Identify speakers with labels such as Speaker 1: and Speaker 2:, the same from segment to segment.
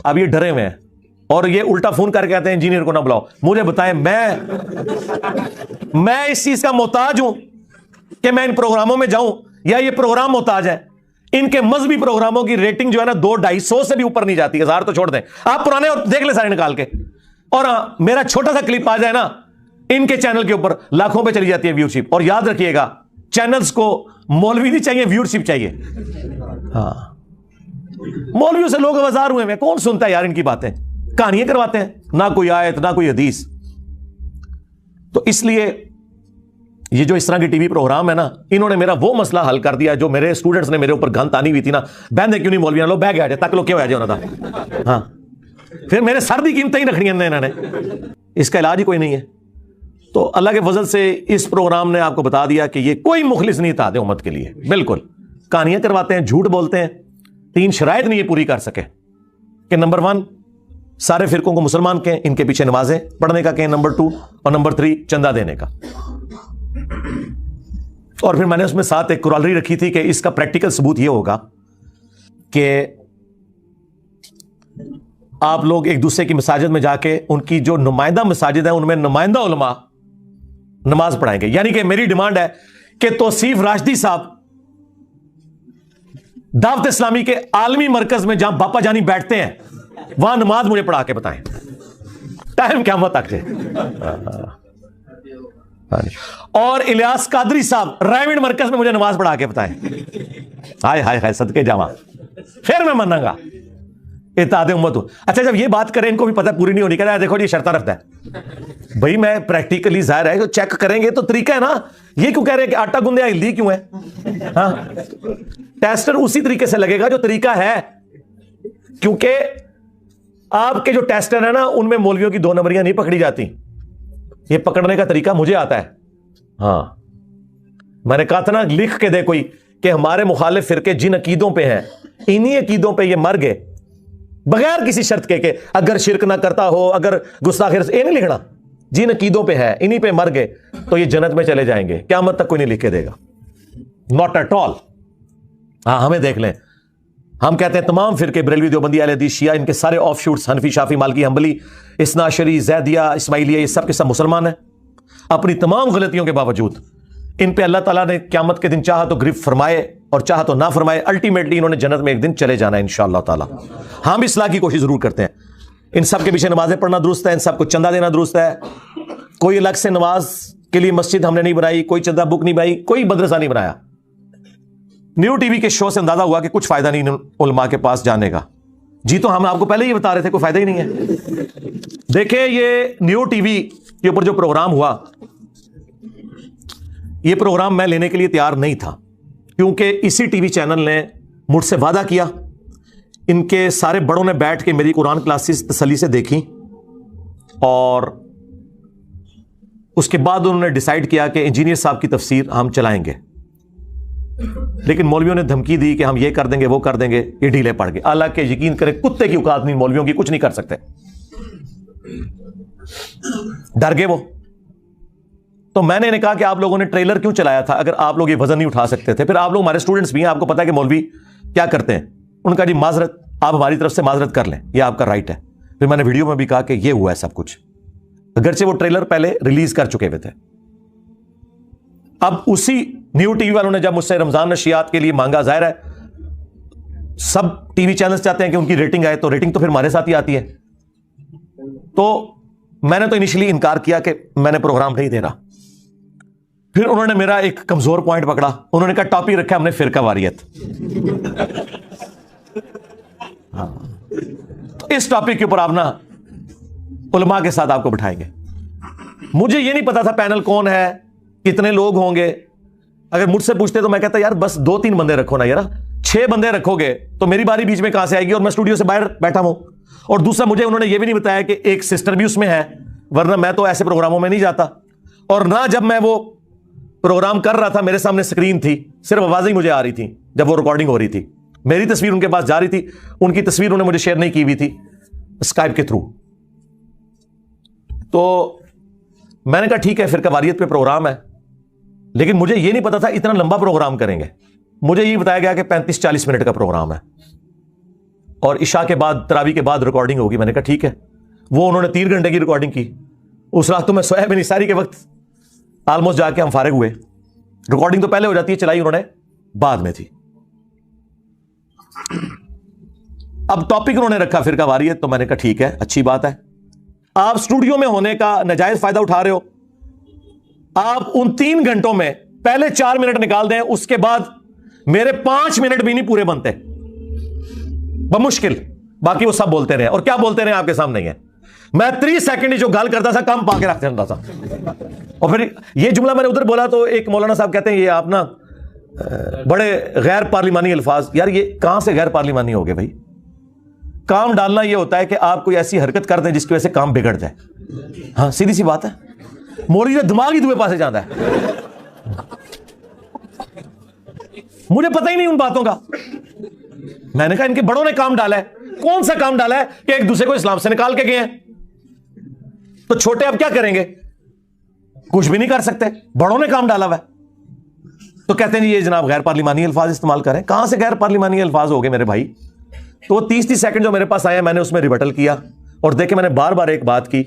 Speaker 1: اب یہ ڈرے ہوئے ہیں اور یہ الٹا فون کر کے کہتے ہیں انجینئر کو نہ بلاؤ. مجھے بتائیں میں اس چیز کا محتاج ہوں کہ میں ان پروگراموں میں جاؤں یا یہ پروگرام محتاج ہے؟ ان کے مذہبی پروگراموں کی ریٹنگ جو ہے نا 200-250 سے بھی اوپر نہیں جاتی. 1000 تو چھوڑ دیں, آپ پرانے اور دیکھ لیں سارے نکال کے. اور میرا چھوٹا سا کلپ آ جائے نا ان کے چینل کے اوپر لاکھوں پہ چلی جاتی ہے ویورشپ. اور یاد رکھیے گا چینلز کو مولوی نہیں چاہیے, ویورشپ چاہیے. ہاں مولویوں سے لوگ آزار ہوئے ہیں, کون سنتا ہے یار ان کی باتیں؟ کہانیاں کرواتے ہیں, نہ کوئی آیت نہ کوئی حدیث. تو اس لیے یہ جو اس طرح کی ٹی وی پروگرام ہے نا, انہوں نے میرا وہ مسئلہ حل کر دیا جو میرے اسٹوڈنٹس نے میرے اوپر گن تانی ہوئی تھی نا, بہن کیوں نہیں مولوی لو بہ گیا جائے تک لو کیا ہو جائے ہونا تھا. ہاں پھر میرے سر دی قیمتیں ہی رکھنی انہوں نے, اس کا علاج ہی کوئی نہیں ہے. تو اللہ کے فضل سے اس پروگرام نے آپ کو بتا دیا کہ یہ کوئی مخلص نہیں تھا امت کے لیے. بالکل کہانیاں کرواتے ہیں, جھوٹ بولتے ہیں. 3 شرائط نہیں یہ پوری کر سکے کہ نمبر 1 سارے فرقوں کو مسلمان کہیں, ان کے پیچھے نمازیں پڑھنے کا کہیں, نمبر 2 اور نمبر 3 چندہ دینے کا. اور پھر میں نے اس میں ساتھ ایک کورالری رکھی تھی کہ اس کا پریکٹیکل ثبوت یہ ہوگا کہ آپ لوگ ایک دوسرے کی مساجد میں جا کے ان کی جو نمائندہ مساجد ہیں ان میں نمائندہ علماء نماز پڑھائیں گے. یعنی کہ میری ڈیمانڈ ہے کہ توصیف راشدی صاحب دعوت اسلامی کے عالمی مرکز میں جہاں باپا جانی بیٹھتے ہیں وہاں نماز مجھے پڑھا کے بتائیں. ٹائم قیامت تک سے. اور الیاس قادری صاحب رائمنڈ مرکز میں مجھے نماز پڑھا کے بتائیں. ہائے ہائے ہائے صدقے جاواں, پھر میں منوں گا. اتحاد امت ہوں. اچھا جب یہ بات کریں ان کو بھی پتہ پوری نہیں ہونی, کہہ رہا ہے دیکھو جی شرطہ رکھتا ہے. بھائی میں پریکٹیکلی ظاہر ہے چیک کریں گے تو طریقہ ہے نا. یہ کیوں کہہ رہے ہیں کہ آٹا گوندے ہلدی کیوں ہے؟ ہاں ٹیسٹر اسی طریقے سے لگے گا جو طریقہ ہے, کیونکہ آپ کے جو ٹیسٹر ہیں نا ان میں مولویوں کی 2 نمبریاں نہیں پکڑی جاتی. یہ پکڑنے کا طریقہ مجھے آتا ہے. ہاں میں نے کہا تھا نا لکھ کے دے کوئی کہ ہمارے مخالف فرقے جن عقیدوں پہ ہیں انہی عقیدوں پہ یہ مر گئے بغیر کسی شرط کے کہ اگر شرک نہ کرتا ہو, اگر گستاخی یہ نہیں لکھنا, جن عقیدوں پہ ہے انہی پہ مر گئے تو یہ جنت میں چلے جائیں گے. قیامت تک کوئی نہیں لکھ کے دے گا, ناٹ ایٹ آل. ہاں ہمیں دیکھ لیں, ہم کہتے ہیں تمام فرقے بریلوی دیوبندی اہل حدیث شیعہ ان کے سارے آف شوٹس حنفی شافی مالکی حنبلی اثنا عشری زیدیہ اسماعیلیہ یہ سب کے سب مسلمان ہیں. اپنی تمام غلطیوں کے باوجود ان پہ اللہ تعالیٰ نے قیامت کے دن چاہا تو گرفت فرمائے اور چاہا تو نہ فرمائے, الٹیمیٹلی انہوں نے جنت میں ایک دن چلے جانا ہے انشاءاللہ تعالیٰ. ہم اصلاح کی کوشش ضرور کرتے ہیں. ان سب کے پیچھے نمازیں پڑھنا درست ہے, ان سب کو چندہ دینا درست ہے. کوئی الگ سے نماز کے لیے مسجد ہم نے نہیں بنائی, کوئی چندہ بک نہیں بنائی, کوئی مدرسہ نہیں بنایا. نیو ٹی وی کے شو سے اندازہ ہوا کہ کچھ فائدہ نہیں علماء کے پاس جانے کا. جی تو ہم آپ کو پہلے ہی بتا رہے تھے کوئی فائدہ ہی نہیں ہے. دیکھیں یہ نیو ٹی وی کے اوپر جو پروگرام ہوا, یہ پروگرام میں لینے کے لیے تیار نہیں تھا کیونکہ اسی ٹی وی چینل نے مجھ سے وعدہ کیا. ان کے سارے بڑوں نے بیٹھ کے میری قرآن کلاسز تسلی سے دیکھی اور اس کے بعد انہوں نے ڈیسائیڈ کیا کہ انجینئر صاحب کی تفسیر ہم چلائیں گے. لیکن مولویوں نے دھمکی دی کہ ہم یہ کر دیں گے وہ کر دیں گے, یہ ڈھیلے پڑ گئے. حالانکہ یقین کریں کتے کی اوقات نہیں مولویوں کی, کچھ نہیں کر سکتے, ڈر گئے وہ. تو میں نے کہا کہ آپ لوگوں نے ٹریلر کیوں چلایا تھا اگر آپ لوگ یہ وزن نہیں اٹھا سکتے تھے؟ پھر آپ لوگ ہمارے اسٹوڈنٹس بھی ہیں, آپ کو پتا ہے کہ مولوی کیا کرتے ہیں. ان کا جی معذرت, آپ ہماری طرف سے معذرت کر لیں, یہ آپ کا رائٹ ہے. پھر میں نے ویڈیو میں بھی کہا کہ یہ ہوا ہے سب کچھ, اگرچہ وہ ٹریلر پہلے ریلیز کر چکے ہوئے تھے. اب اسی نیو ٹی وی والوں نے جب مجھ سے رمضان نشریات کے لیے مانگا, ظاہر ہے سب ٹی وی چینلز چاہتے ہیں کہ ان کی ریٹنگ آئے, تو ریٹنگ تو پھر ہمارے ساتھ ہی آتی ہے. تو میں نے تو انیشلی انکار کیا کہ میں نے پروگرام نہیں دے رہا. پھر انہوں نے میرا ایک کمزور پوائنٹ پکڑا, انہوں نے کہا ٹاپک رکھا ہم نے فرقہ واریت. تو اس ٹاپک کے اوپر آپ نا علماء کے ساتھ آپ کو بٹھائیں گے. مجھے یہ نہیں پتا تھا پینل کون ہے, کتنے لوگ ہوں گے. اگر مجھ سے پوچھتے تو میں کہتا یار بس 2-3 بندے رکھو نا یار, 6 بندے رکھو گے تو میری باری بیچ میں کہاں سے آئے گی, اور میں اسٹوڈیو سے باہر بیٹھا ہوں. اور دوسرا مجھے انہوں نے یہ بھی نہیں بتایا کہ ایک سسٹر بھی اس میں ہے, ورنہ میں تو ایسے پروگراموں میں نہیں جاتا. اور نہ جب میں وہ پروگرام کر رہا تھا میرے سامنے سکرین تھی, صرف آوازیں ہی مجھے آ رہی تھی جب وہ ریکارڈنگ ہو رہی تھی. میری تصویر ان کے پاس جا رہی تھی, ان کی تصویر انہوں نے مجھے شیئر نہیں کی ہوئی تھی اسکائپ کے تھرو. تو میں نے کہا ٹھیک ہے فرقہ واریت پہ پروگرام ہے, لیکن مجھے یہ نہیں پتا تھا اتنا لمبا پروگرام کریں گے. مجھے یہ بتایا گیا کہ 35-40 منٹ کا پروگرام ہے, اور عشاء کے بعد تراویح کے بعد ریکارڈنگ ہوگی. میں نے کہا ٹھیک ہے. وہ انہوں نے 3 گھنٹے کی ریکارڈنگ کی. اس رات تو میں سویا بھی نہیں, ساری کے وقت آلموسٹ جا کے ہم فارغ ہوئے. ریکارڈنگ تو پہلے ہو جاتی ہے, چلائی انہوں نے بعد میں تھی. اب ٹاپک انہوں نے رکھا فرقہ واریت, تو میں نے کہا ٹھیک ہے, اچھی بات ہے. آپ اسٹوڈیو میں ہونے کا ناجائز فائدہ اٹھا رہے ہو. آپ ان 3 گھنٹوں میں پہلے 4 منٹ نکال دیں, اس کے بعد میرے 5 منٹ بھی نہیں پورے بنتے بمشکل. باقی وہ سب بولتے رہے, اور کیا بولتے رہے آپ کے سامنے ہی ہے. میں 3 سیکنڈ جو گال کرتا تھا کم پا کے رکھتے رہتا تھا. اور پھر یہ جملہ میں نے ادھر بولا تو ایک مولانا صاحب کہتے ہیں یہ آپ نا بڑے غیر پارلیمانی الفاظ. یار یہ کہاں سے غیر پارلیمانی ہو گئے بھائی؟ کام ڈالنا یہ ہوتا ہے کہ آپ کوئی ایسی حرکت کر دیں جس کی وجہ سے کام بگڑ جائے. ہاں سیدھی سی بات ہے. مولوی دماغ ہی دوسرے پاسے جاتا ہے. مجھے پتہ ہی نہیں ان باتوں کا. میں نے کہا ان کے بڑوں نے کام ڈالا ہے. کون سا کام ڈالا ہے کہ ایک دوسرے کو اسلام سے نکال کے گئے ہیں؟ تو چھوٹے اب کیا کریں گے؟ کچھ بھی نہیں کر سکتے. بڑوں نے کام ڈالا ہوا ہے. تو کہتے ہیں یہ جناب غیر پارلیمانی الفاظ استعمال کریں. کہاں سے غیر پارلیمانی الفاظ ہو گئے میرے بھائی؟ تو وہ 30 سیکنڈ جو میرے پاس آئے میں نے اس میں ریبٹل کیا. اور دیکھیں میں نے بار بار ایک بات کی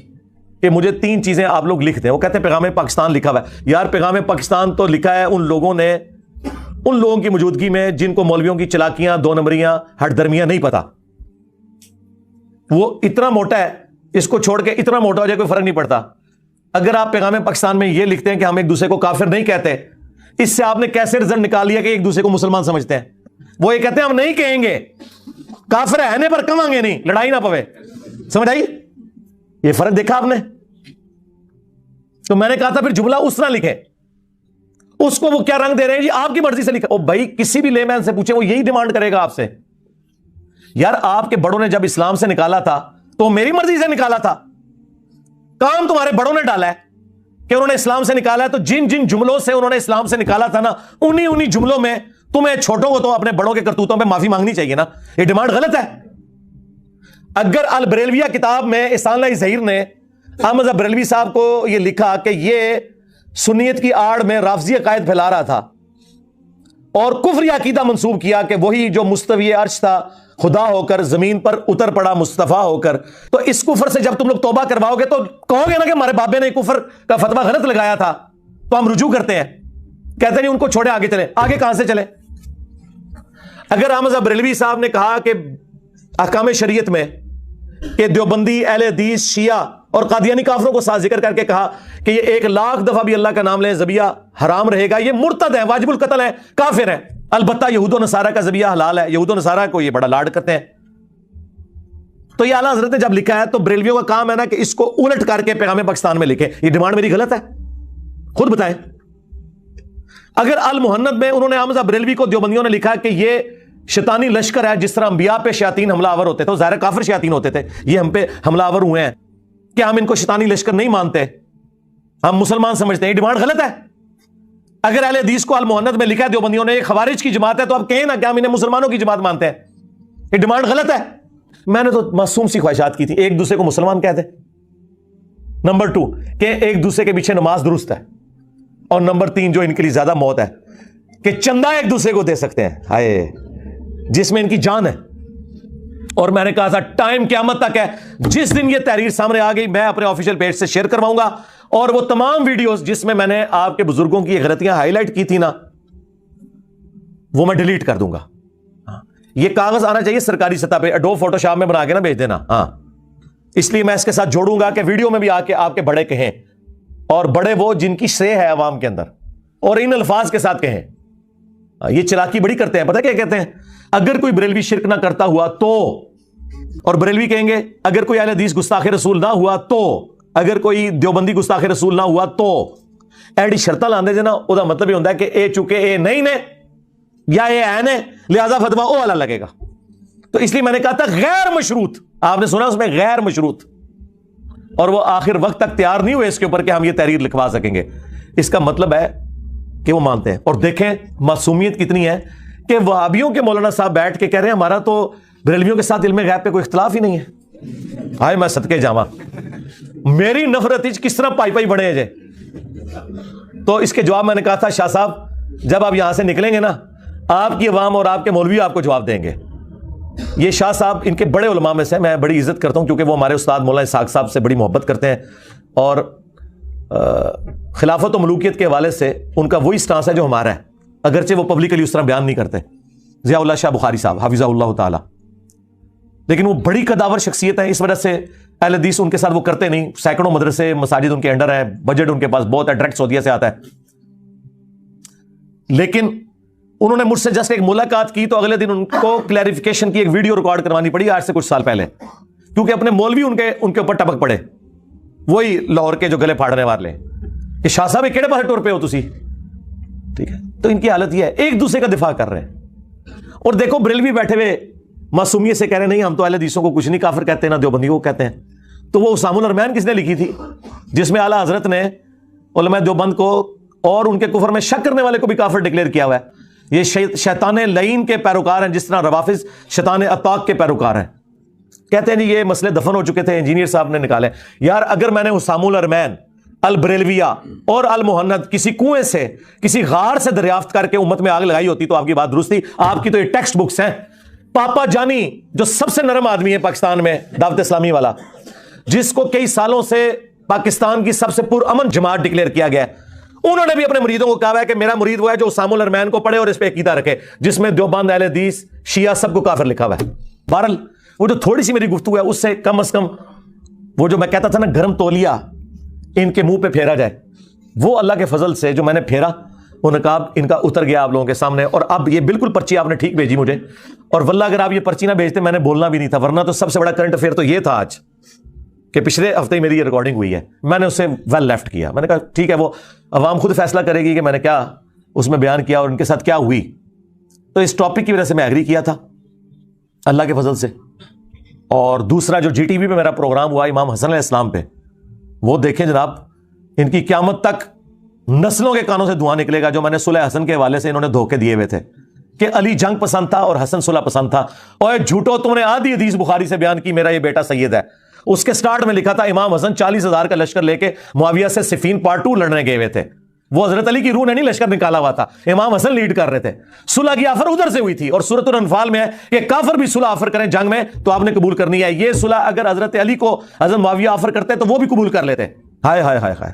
Speaker 1: کہ مجھے 3 چیزیں آپ لوگ لکھ دیں. وہ کہتے ہیں پیغام پاکستان لکھا ہوا ہے. یار پیغام پاکستان تو لکھا ہے ان لوگوں نے, ان لوگوں کی موجودگی میں جن کو مولویوں کی چلاکیاں, 2 نمبریاں, ہٹ درمیاں نہیں پتا. وہ اتنا موٹا ہے, اس کو چھوڑ کے اتنا موٹا ہو جائے کوئی فرق نہیں پڑتا. اگر آپ پیغام پاکستان میں یہ لکھتے ہیں کہ ہم ایک دوسرے کو کافر نہیں کہتے, اس سے آپ نے کیسے رزلٹ نکال لیا کہ ایک دوسرے کو مسلمان سمجھتے ہیں؟ وہ یہ کہتے ہیں ہم نہیں کہیں گے, کافر ہے پر کمائیں گے نہیں, لڑائی نہ پوے. سمجھ آئی یہ فرق دیکھا آپ نے؟ تو میں نے کہا تھا پھر جملہ اس طرح لکھیں. اس کو وہ کیا رنگ دے رہے ہیں جی آپ کی مرضی سے لکھا. او بھائی کسی بھی لے مین سے پوچھیں وہ یہی ڈیمانڈ کرے گا آپ سے. یار آپ کے بڑوں نے جب اسلام سے نکالا تھا تو میری مرضی سے نکالا تھا. کام تمہارے بڑوں نے ڈالا ہے کہ انہوں نے اسلام سے نکالا ہے. تو جن جن جملوں سے انہوں نے اسلام سے نکالا تھا نا, انہی جملوں میں تمہیں چھوٹوں کو تو اپنے بڑوں کے کرتوتوں پہ معافی مانگنی چاہیے نا. یہ ڈیمانڈ غلط ہے. اگر البریلویہ کتاب میں احسان اللہ ظہیر نے احمد بریلوی صاحب کو یہ لکھا کہ یہ سنیت کی آڑ میں رافضی عقائد پھیلا رہا تھا اور کفری عقیدہ منسوب کیا کہ وہی جو مستوی عرش تھا خدا ہو کر زمین پر اتر پڑا مصطفیٰ ہو کر, تو اس کفر سے جب تم لوگ توبہ کرواؤ گے تو کہو گے نا کہ ہمارے بابے نے کفر کا فتویٰ غلط لگایا تھا, تو ہم رجوع کرتے ہیں. کہتے نہیں ان کو چھوڑے آگے چلے. آگے کہاں سے چلے؟ اگر احمد بریلوی صاحب نے کہا کہ احکام شریعت میں کہ دیوبندی, اہل حدیث, شیعہ اور قادیانی کافروں کو ساتھ ذکر کر کے کہا کہ یہ 1,00,000 دفعہ بھی اللہ کا نام لیں ذبیحہ حرام رہے گا, یہ مرتد ہے, واجب القتل ہے, کافر ہے. البتہ یہود و نصارہ کا ذبیحہ حلال ہے, یہود و نصارہ کو یہ بڑا لاڈ کرتے ہیں. تو یہ اعلیٰ حضرت نے جب لکھا ہے تو بریلویوں کا کام ہے نا کہ اس کو الٹ کر کے پیغام پاکستان میں لکھیں. یہ ڈیمانڈ میری غلط ہے؟ خود بتائیں. اگر المحند میں انہوں نے احمد بریلوی کو دیوبندیوں نے لکھا کہ یہ شیطانی لشکر ہے, جس طرح انبیاء پہ شیاطین حملہ آور ہوتے تھے, ظاہر کافر شیاطین ہوتے تھے, یہ ہم پہ حملہ آور ہوئے ہیں, کہ ہم ان کو شیطانی لشکر نہیں مانتے, ہم مسلمان سمجھتے ہیں. یہ ڈیمانڈ غلط ہے. اگر اہل حدیث کو المحند میں لکھا ہے دیوبندیوں نے یہ خوارج کی جماعت ہے, تو آپ کہیں نا کہ ہم انہیں مسلمانوں کی جماعت مانتے ہیں. یہ ڈیمانڈ غلط ہے. میں نے تو معصوم سی خواہشات کی تھی, ایک دوسرے کو مسلمان کہتے, نمبر 2 کہ ایک دوسرے کے پیچھے نماز درست ہے, اور نمبر 3 جو ان کے لیے زیادہ موت ہے کہ چندہ ایک دوسرے کو دے سکتے ہیں, ہائے جس میں ان کی جان ہے. اور میں نے کہا تھا ٹائم قیامت تک ہے, جس دن یہ تحریر سامنے آ گئی میں اپنے آفیشیل پیج سے شیئر کرواؤں گا, اور وہ تمام ویڈیوز جس میں میں نے آپ کے بزرگوں کی غلطیاں ہائی لائٹ کی تھی نا, وہ میں ڈیلیٹ کر دوں گا. یہ کاغذ آنا چاہیے سرکاری سطح پہ, ایڈوب فوٹو شاپ میں بنا کے نا بھیج دینا. ہاں اس لیے میں اس کے ساتھ جوڑوں گا کہ ویڈیو میں بھی آ کے آپ کے بڑے کہیں, اور بڑے وہ جن کی شے ہے عوام کے اندر, اور ان الفاظ کے ساتھ کہیں. یہ چلاکی بڑی کرتے ہیں, پتہ کیا کہتے ہیں, اگر کوئی بریلوی شرک نہ کرتا ہوا تو, اور بریلوی کہیں گے اگر کوئی اہل حدیث گستاخ رسول نہ ہوا تو, اگر کوئی دیوبندی گستاخ رسول نہ ہوا تو. ایڈی شرطاں لاندے جنا, وہ مطلب یہ ہوتا ہے کہ اے چونکہ اے نہیں نے یا اے ہے نے, لہذا فتویٰ او والا لگے گا. تو اس لیے میں نے کہا تھا غیر مشروط, آپ نے سنا اس میں غیر مشروط, اور وہ آخر وقت تک تیار نہیں ہوئے اس کے اوپر کہ ہم یہ تحریر لکھوا سکیں گے. اس کا مطلب ہے کہ وہ مانتے ہیں. اور دیکھیں معصومیت کتنی ہے کہ وہابیوں کے مولانا صاحب بیٹھ کے کہہ رہے ہیں ہمارا تو بریلویوں کے ساتھ علم غیب پہ کوئی اختلاف ہی نہیں ہے. ہائے میں صدقے جاواں, میری نفرت کس طرح پائی بڑھے جے. تو اس کے جواب میں نے کہا تھا شاہ صاحب جب آپ یہاں سے نکلیں گے نا, آپ کی عوام اور آپ کے مولوی آپ کو جواب دیں گے. یہ شاہ صاحب ان کے بڑے علماء میں سے، میں بڑی عزت کرتا ہوں کیونکہ وہ ہمارے استاد مولانا اسحاق صاحب سے بڑی محبت کرتے ہیں، اور خلافت و ملوکیت کے حوالے سے ان کا وہی سٹانس ہے جو ہمارا ہے، اگرچہ وہ پبلکلی اس طرح بیان نہیں کرتے، ضیاء اللہ شاہ بخاری صاحب حفظہ اللہ تعالی، لیکن وہ بڑی قداور شخصیت ہیں، اس وجہ سے اہل حدیث ان کے ساتھ وہ کرتے نہیں، سینکڑوں مدرسے مساجد ان کے انڈر ہیں، بجٹ ان کے پاس بہت ہے، ڈائریکٹ سعودیہ سے آتا ہے، لیکن انہوں نے مجھ سے جسٹ ایک ملاقات کی تو اگلے دن ان کو کلیریفیکیشن کی ایک ویڈیو ریکارڈ کروانی پڑی آج سے کچھ سال پہلے، کیونکہ اپنے مولوی ان کے اوپر ٹپک پڑے، وہی لاہور کے جو گلے پھاڑنے والے کہ شاہ صاحب کہڑے پاسے ٹور پہ ہو تسی، ٹھیک ہے، تو ان کی حالت یہ ہے، ایک دوسرے کا دفاع کر رہے ہیں، اور دیکھو بریلوی بیٹھے ہوئے معصومیت سے کہہ رہے ہیں نہیں ہم تو اہل حدیثوں کو کچھ نہیں کافر کہتے ہیں، نہ دیوبندی کو کہتے ہیں، تو وہ اسام الارمین کس نے لکھی تھی جس میں اعلیٰ حضرت نے علماء دیوبند کو اور ان کے کفر میں شک کرنے والے کو بھی کافر ڈکلیئر کیا ہوا ہے، یہ شیطان لعین کے پیروکار ہیں، جس طرح روافظ شیطان اطاق کے پیروکار ہیں، کہتے ہیں جی یہ مسئلے دفن ہو چکے تھے، انجینئر صاحب نے نکالے، یار اگر میں نے اسام الارمین البریلویہ اور المحند کسی کنویں سے کسی غار سے دریافت کر کے امت میں آگ لگائی ہوتی تو آپ کی بات درست تھی، آپ کی تو یہ ٹیکسٹ بکس ہیں، پاپا جانی جو سب سے نرم آدمی ہے پاکستان میں دعوت اسلامی والا، جس کو کئی سالوں سے پاکستان کی سب سے پرامن جماعت ڈکلیئر کیا گیا ہے، انہوں نے بھی اپنے مریدوں کو کہا ہے کہ میرا مرید وہ ہے جو اسام الارمین کو پڑھے اور اس پہ عقیدہ رکھے، جس میں دیوبند اہل حدیث شیعہ سب کو کافر لکھا ہوا ہے۔ بہرحال وہ جو تھوڑی سی میری گفتگو ہے اس سے کم از کم وہ جو میں کہتا تھا نا گرم تولیہ ان کے منہ پہ پھیرا جائے، وہ اللہ کے فضل سے جو میں نے پھیرا وہ نقاب ان کا اتر گیا آپ لوگوں کے سامنے، اور اب یہ بالکل پرچی آپ نے ٹھیک بھیجی مجھے، اور واللہ اگر آپ یہ پرچی نہ بھیجتے میں نے بولنا بھی نہیں تھا، ورنہ تو سب سے بڑا کرنٹ افیئر تو یہ تھا آج کہ پچھلے ہفتے ہی میری یہ ریکارڈنگ ہوئی ہے، میں نے اسے ویل لیفٹ کیا، میں نے کہا ٹھیک ہے وہ عوام خود فیصلہ کرے گی کہ میں نے کیا اس میں بیان کیا اور ان کے ساتھ کیا ہوئی، تو اس ٹاپک کی وجہ سے میں ایگری کیا تھا اللہ کے فضل سے۔ اور دوسرا جو جی ٹی وی پہ میرا پروگرام ہوا امام حسن علیہ السلام پہ، وہ دیکھیں جناب، ان کی قیامت تک نسلوں کے کانوں سے دھواں نکلے گا، جو میں نے صلح حسن کے حوالے سے انہوں نے دھوکے دیے ہوئے تھے کہ علی جنگ پسند تھا اور حسن صلح پسند تھا، اور جھوٹو تم نے آدھی حدیث بخاری سے بیان کی میرا یہ بیٹا سید ہے، اس کے سٹارٹ میں لکھا تھا امام حسن 40,000 کا لشکر لے کے معاویہ سے صفین پارٹ 2 لڑنے گئے ہوئے تھے، وہ حضرت علی کی روح نے نہیں لشکر نکالا ہوا تھا، امام حسن لیڈ کر رہے تھے، صلح کی آفر ادھر سے ہوئی تھی، اور سورۃ الانفال میں ہے کہ کافر بھی صلح آفر کریں جنگ میں تو آپ نے قبول کرنی ہے، یہ صلح اگر حضرت علی کو حضرت معاویہ آفر کرتے تو وہ بھی قبول کر لیتے۔ ہائے ہائے ہائے ہائے،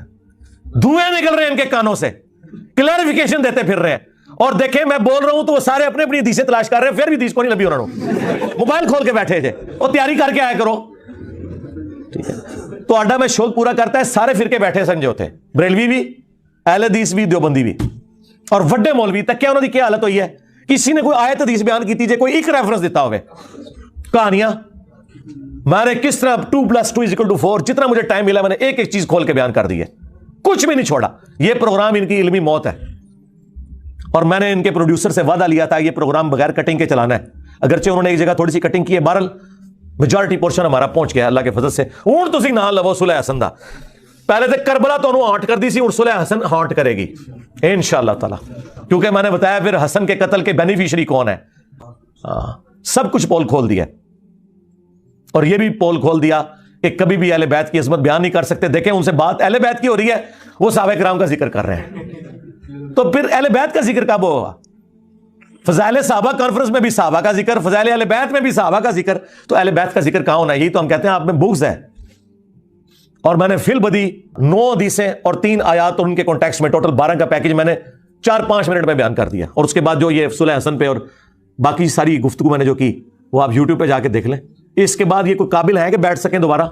Speaker 1: دھوئیں نکل رہے ہیں ان کے کانوں سے، کلیریفیکیشن دیتے پھر رہے ہیں، اور دیکھیں میں بول رہا ہوں تو وہ سارے اپنی اپنی حدیثیں تلاش کر رہے ہیں، پھر بھی حدیث کو نہیں لبھی انہوں نے، موبائل کھول کے بیٹھے تھے، اور تیاری کر کے آیا کرو، ٹھیک ہے، تو اڈا میں شوق پورا کرتا ہے، سارے فرقے بیٹھے سنجے ہوتے، بریلوی بھی، اہل حدیث بھی، دیوبندی بھی، اور وڈے مولوی تک، کیا انہوں نے کیا حالت ہوئی ہے، کسی نے کوئی آیت حدیث بیان کی تھی، کوئی ایک ریفرنس دیتا ہوئے، کہانیاں میں نے کس طرح 2+2=4 جتنا مجھے ٹائم ملا میں نے ایک ایک چیز کھول کے بیان کر دی ہے، کچھ بھی نہیں چھوڑا، یہ پروگرام ان کی علمی موت ہے، اور میں نے ان کے پروڈیوسر سے وعدہ لیا تھا یہ پروگرام بغیر کٹنگ کے چلانا ہے، اگرچہ انہوں نے ایک جگہ تھوڑی سی کٹنگ کی ہے، بہرحال میجورٹی پورشن ہمارا پہنچ گیا اللہ کے فضل سے۔ ہوں تسی نہ لو صلح حسن دا، پہلے تو کربلا تو انہوں ہانٹ کر دی سی، اور صلح حسن ہانٹ کرے گی انشاءاللہ تعالی، کیونکہ میں نے بتایا پھر حسن کے قتل کے بینیفیشری کون ہے، سب کچھ پول کھول دیا، اور یہ بھی پول کھول دیا کہ کبھی بھی اہل بیت کی عظمت بیان نہیں کر سکتے۔ دیکھیں ان سے بات اہل بیت کی ہو رہی ہے، وہ صحابہ کرام کا ذکر کر رہے ہیں، تو پھر اہل بیت کا ذکر کب ہوگا؟ فضائل صحابہ کانفرنس میں بھی صحابہ کا ذکر، فضائل اہل بیت میں بھی صحابہ کا ذکر، تو اہل بیت کا ذکر کہاں ہونا ہے؟ یہی تو ہم کہتے ہیں آپ میں بغض ہے۔ اور میں نے فی البدی 9 حدیثیں اور 3 آیات اور ان کے کانٹیکسٹ میں ٹوٹل 12 کا پیکج میں نے 4-5 منٹ میں بیان کر دیا، اور اس کے بعد جو یہ صلح حسن پہ اور باقی ساری گفتگو میں نے جو کی وہ آپ یوٹیوب پہ جا کے دیکھ لیں۔ اس کے بعد یہ کوئی قابل ہے کہ بیٹھ سکیں دوبارہ؟